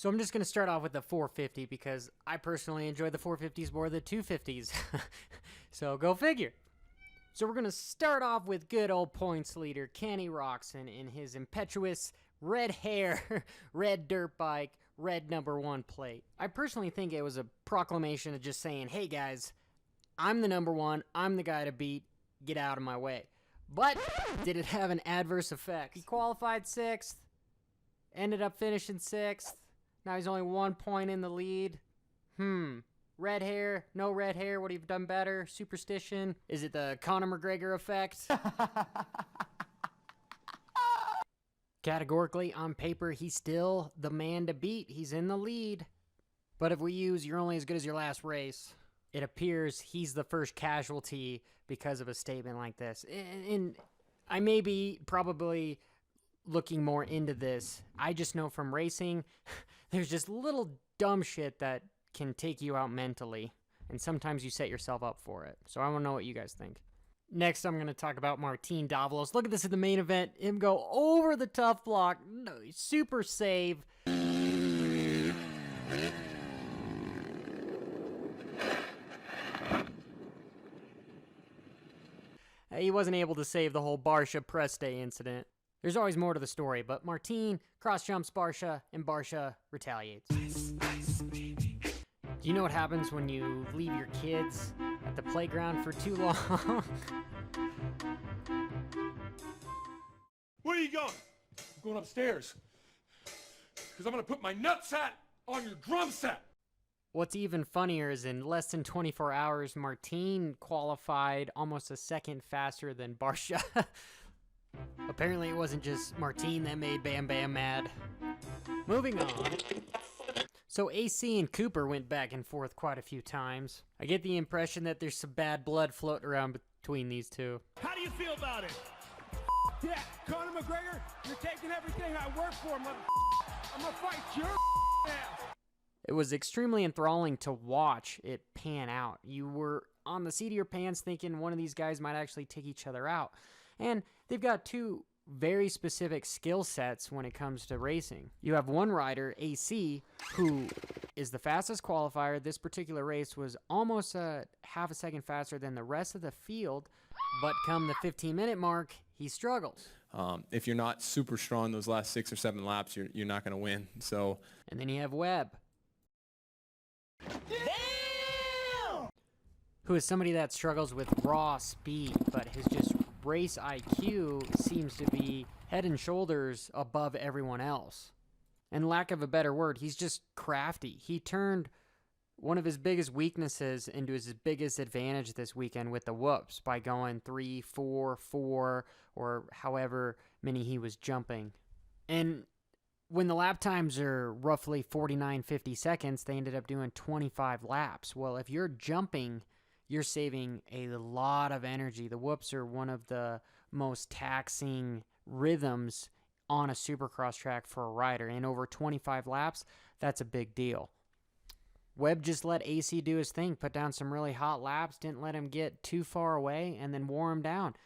So I'm just going to start off with the 450 because I personally enjoy the 450s more than 250s. So go figure. So we're going to start off with good old points leader Kenny Roczen in his impetuous red hair, red dirt bike, red #1 plate. I personally think it was a proclamation of just saying, hey guys, I'm the #1, I'm the guy to beat, get out of my way. But did it have an adverse effect? He qualified 6th, ended up finishing 6th. Now he's only 1 point in the lead. Red hair, no red hair, would he have done better? Superstition? Is it the Conor McGregor effect? Categorically, on paper, he's still the man to beat. He's in the lead. But if we use you're only as good as your last race, it appears he's the first casualty because of a statement like this. And I may be probably looking more into this. I just know from racing, there's just little dumb shit that can take you out mentally, and sometimes you set yourself up for it. So I want to know what you guys think. Next, I'm going to talk about Martin Davalos. Look at this in the main event. Him go over the tough block. No, super save. He wasn't able to save the whole Barsha press day incident. There's always more to the story, but Martin cross-jumps Barsha, and Barsha retaliates. Do you know what happens when you leave your kids at the playground for too long? Where are you going? I'm going upstairs. Because I'm going to put my nutsack on your drum set. What's even funnier is in less than 24 hours, Martin qualified almost a second faster than Barsha. Apparently it wasn't just Martin that made Bam Bam mad. Moving on. So AC and Cooper went back and forth quite a few times. I get the impression that there's some bad blood floating around between these two. How do you feel about it? Yeah, Conor McGregor, you're taking everything I work for, I'm gonna fight your ass. It was extremely enthralling to watch it pan out. You were on the seat of your pants thinking one of these guys might actually take each other out. And they've got two very specific skill sets when it comes to racing. You have one rider, AC, who is the fastest qualifier. This particular race was almost a half a second faster than the rest of the field, but come the 15-minute mark, he struggles. If you're not super strong those last 6 or 7 laps, you're not going to win. So, and then you have Webb, who is somebody that struggles with raw speed, but his just race IQ seems to be head and shoulders above everyone else. And lack of a better word, he's just crafty. He turned one of his biggest weaknesses into his biggest advantage this weekend with the whoops by going 3, 4, 4, or however many he was jumping. And when the lap times are roughly 49, 50 seconds, they ended up doing 25 laps. Well, if you're jumping, you're saving a lot of energy. The whoops are one of the most taxing rhythms on a Supercross track for a rider. And over 25 laps, that's a big deal. Webb just let AC do his thing, put down some really hot laps, didn't let him get too far away, and then wore him down.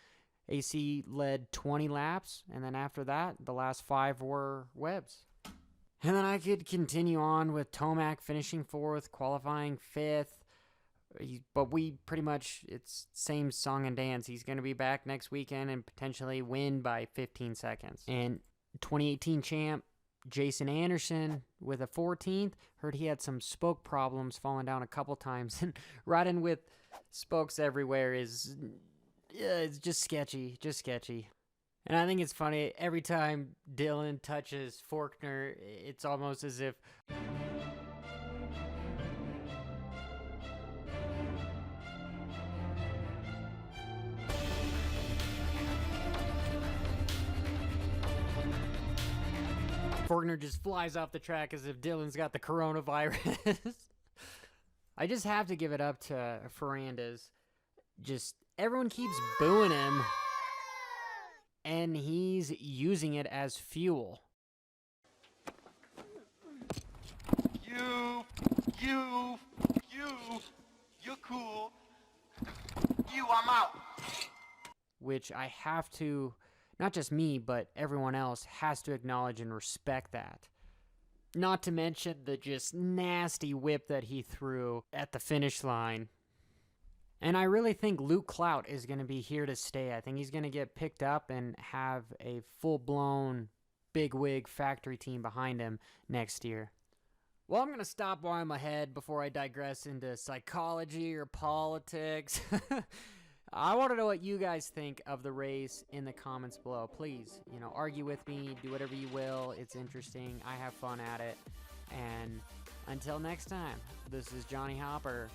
AC led 20 laps, and then after that, the last 5 were Webb's. And then I could continue on with Tomac finishing 4th, qualifying 5th. But we pretty much, it's same song and dance. He's going to be back next weekend and potentially win by 15 seconds. And 2018 champ Jason Anderson with a 14th. Heard he had some spoke problems, falling down a couple times. And riding with spokes everywhere is, it's just sketchy, And I think it's funny, every time Dylan touches Faulkner, it's almost as if... Faulkner just flies off the track as if Dylan's got the coronavirus. I just have to give it up to Ferrandis. Just everyone keeps booing him, and he's using it as fuel. You're cool. I'm out. Which I have to... Not just me, but everyone else has to acknowledge and respect that. Not to mention the just nasty whip that he threw at the finish line. And I really think Luke Clout is going to be here to stay. I think he's going to get picked up and have a full-blown bigwig factory team behind him next year. Well, I'm going to stop while I'm ahead before I digress into psychology or politics. I want to know what you guys think of the race in the comments below. Please, argue with me, do whatever you will. It's interesting. I have fun at it. And until next time, this is Johnny Hopper.